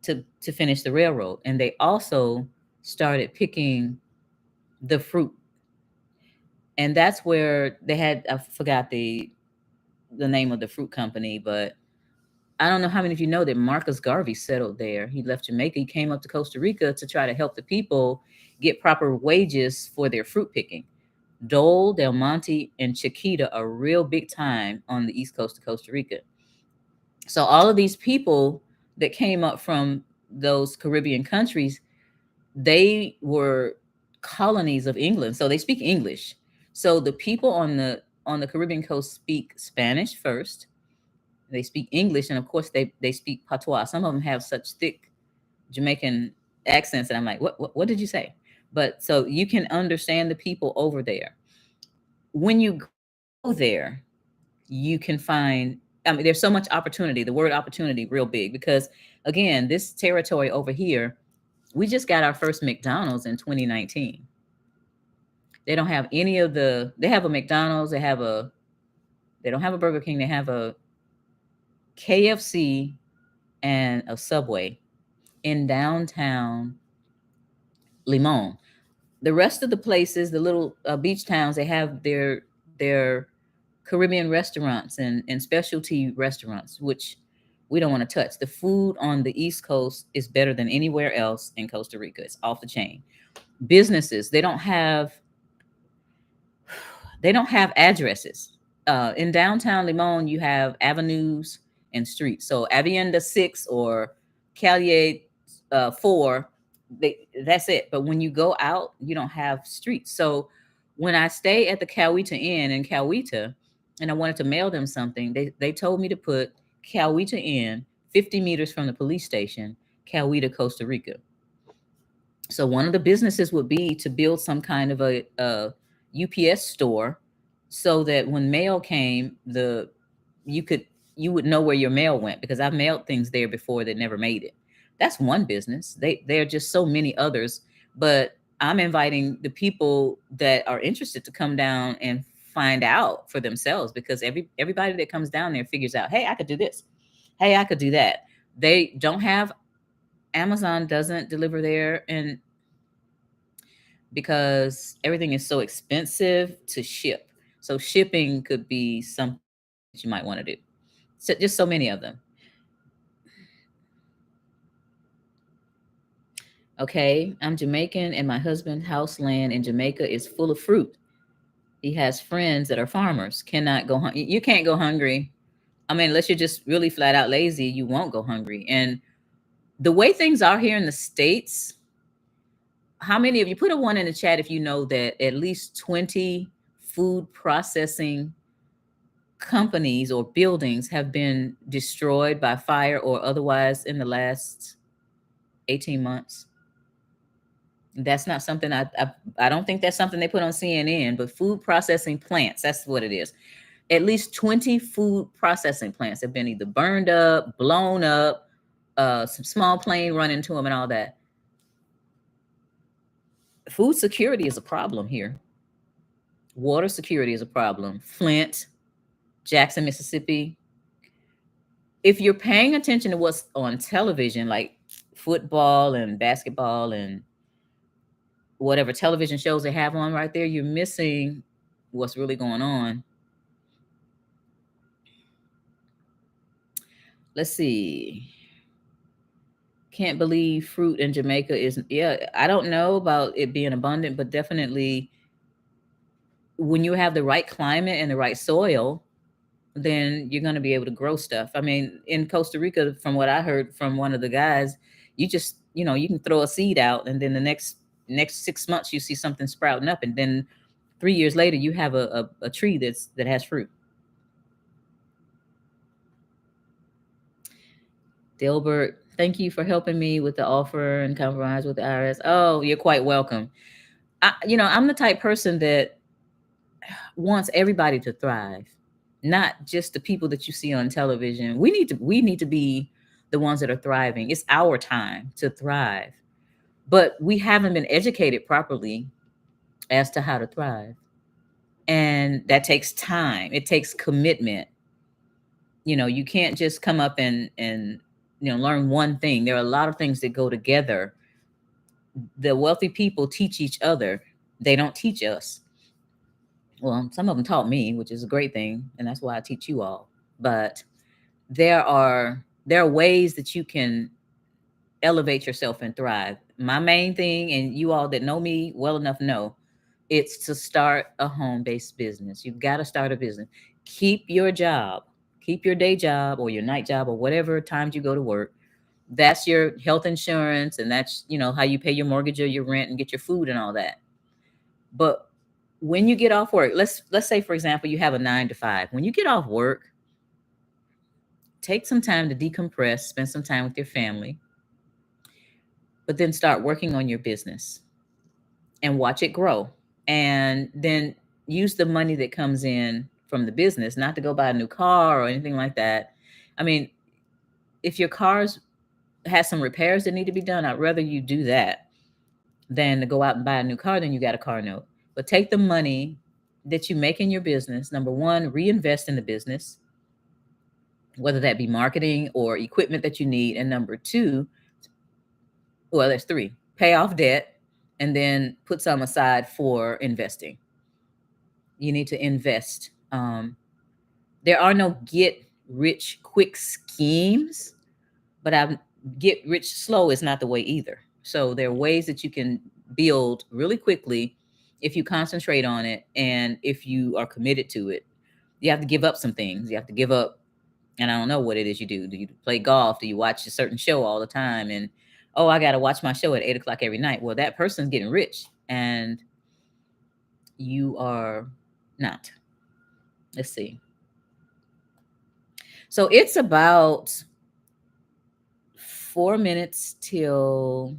to finish the railroad, and they also started picking the fruit, and that's where they had, I forgot the name of the fruit company, but I don't know how many of you know that Marcus Garvey settled there. He left Jamaica. He came up to Costa Rica to try to help the people get proper wages for their fruit picking. Dole, Del Monte, and Chiquita are real big time on the east coast of Costa Rica. So all of these people that came up from those Caribbean countries, they were colonies of England. So they speak English. So the people on the Caribbean coast speak Spanish first. They speak English, and of course they speak patois. Some of them have such thick Jamaican accents, and I'm like, what did you say? But so you can understand the people over there. When you go there, you can find. I mean, there's so much opportunity. The word opportunity, real big, because again, this territory over here, we just got our first McDonald's in 2019. They don't have any of the. They have a McDonald's. They have a. They don't have a Burger King. They have a KFC and a Subway in downtown Limon. The rest of the places, the little beach towns, they have their Caribbean restaurants and specialty restaurants, which we don't want to touch. The food on the East Coast is better than anywhere else in Costa Rica. It's off the chain. Businesses, they don't have addresses. In downtown Limon, you have avenues and streets. So Avienda 6 or Calle 4, that's it. But when you go out, you don't have streets. So when I stay at the Coweta Inn in Coweta and I wanted to mail them something, they told me to put Coweta Inn 50 meters from the police station, Coweta, Costa Rica. So one of the businesses would be to build some kind of a UPS store, so that when mail came, the you could you would know where your mail went, because I've mailed things there before that never made it. That's one business. There are just so many others, but I'm inviting the people that are interested to come down and find out for themselves, because everybody that comes down there figures out, hey, I could do this. Hey, I could do that. They don't have Amazon doesn't deliver there, and because everything is so expensive to ship. So shipping could be something that you might want to do. So just so many of them. Okay, I'm Jamaican and my husband's house land in Jamaica is full of fruit. He has friends that are farmers. Cannot go hungry. You can't go hungry. I mean, unless you're just really flat out lazy, you won't go hungry. And the way things are here in the States, how many of you, put a one in the chat if you know that at least 20 food processing companies or buildings have been destroyed by fire or otherwise in the last 18 months? That's not something I don't think that's something they put on CNN, but food processing plants, that's what it is. At least 20 food processing plants have been either burned up, blown up, some small plane run into them and all that. Food security is a problem here. Water security is a problem. Flint, Jackson, Mississippi. If you're paying attention to what's on television, like football and basketball and whatever television shows they have on right there, you're missing what's really going on. Let's see. Can't believe fruit in Jamaica is, yeah, I don't know about it being abundant, but definitely when you have the right climate and the right soil, then you're going to be able to grow stuff. I mean, in Costa Rica, from what I heard from one of the guys, you just, you can throw a seed out, and then the next 6 months you see something sprouting up, and then 3 years later you have a tree that has fruit. Dilbert, thank you for helping me with the offer and compromise with the IRS. Oh, you're quite welcome. I'm the type person that wants everybody to thrive, not just the people that you see on television. We need to be the ones that are thriving. It's our time to thrive. But we haven't been educated properly as to how to thrive. And that takes time. It takes commitment. You can't just come up and learn one thing. There are a lot of things that go together. The wealthy people teach each other. They don't teach us. Well, some of them taught me, which is a great thing, and that's why I teach you all. But there are ways that you can elevate yourself and thrive. My main thing, and you all that know me well enough know, it's to start a home-based business. You've got to start a business. Keep your job, keep your day job or your night job or whatever times you go to work. That's your health insurance, and that's how you pay your mortgage or your rent and get your food and all that. But when you get off work, let's say for example you have a 9 to 5. When you get off work, take some time to decompress, spend some time with your family, but then start working on your business and watch it grow. And then use the money that comes in from the business, not to go buy a new car or anything like that. I mean, if your car's has some repairs that need to be done, I'd rather you do that than to go out and buy a new car. Then you got a car note. But take the money that you make in your business. Number one, reinvest in the business, whether that be marketing or equipment that you need. And number two, well, there's three: pay off debt, and then put some aside for investing. You need to invest. There are no get rich quick schemes, but get rich slow is not the way either. So there are ways that you can build really quickly if you concentrate on it and if you are committed to it. You have to give up some things. You have to give up, and I don't know what it is you do. Do you play golf? Do you watch a certain show all the time? And oh, I got to watch my show at 8 o'clock every night. Well, that person's getting rich and you are not. Let's see. So it's about 4 minutes till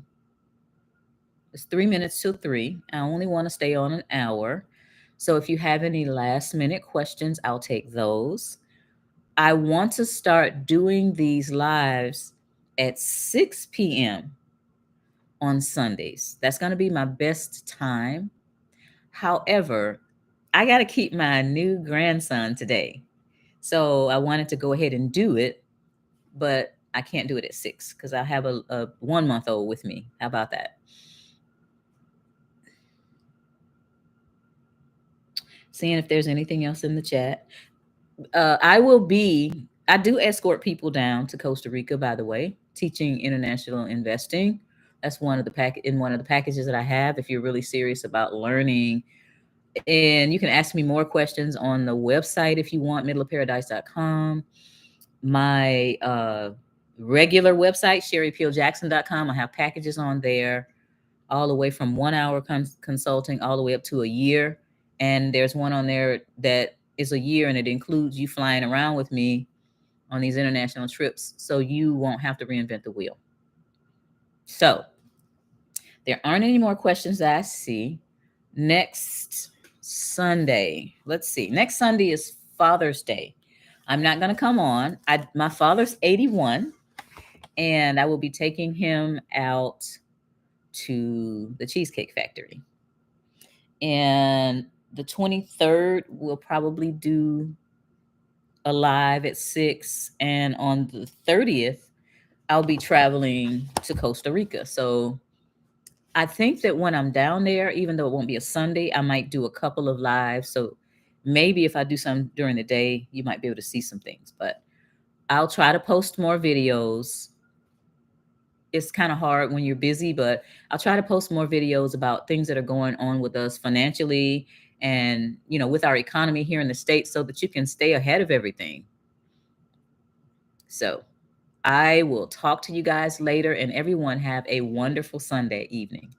it's 3 minutes till 3. I only want to stay on an hour. So if you have any last minute questions, I'll take those. I want to start doing these lives at 6 p.m. on Sundays. That's going to be my best time. However, I got to keep my new grandson today. So I wanted to go ahead and do it, but I can't do it at 6 because I have a 1 month old with me. How about that? Seeing if there's anything else in the chat. I do escort people down to Costa Rica, by the way, teaching international investing. That's one of the packages that I have if you're really serious about learning. And you can ask me more questions on the website if you want, middleofparadise.com. My regular website, sherrypeeljackson.com. I have packages on there all the way from 1 hour consulting all the way up to a year. And there's one on there that is a year and it includes you flying around with me on these international trips so you won't have to reinvent the wheel. So there aren't any more questions that I see. Next Sunday, let's see. Next Sunday is Father's Day. I'm not going to come on. My father's 81, and I will be taking him out to the Cheesecake Factory. And the 23rd, we'll probably do a live at 6. And on the 30th, I'll be traveling to Costa Rica. So I think that when I'm down there, even though it won't be a Sunday, I might do a couple of lives. So maybe if I do some during the day, you might be able to see some things. But I'll try to post more videos. It's kind of hard when you're busy, but I'll try to post more videos about things that are going on with us financially and, with our economy here in the States so that you can stay ahead of everything. So I will talk to you guys later, and everyone have a wonderful Sunday evening.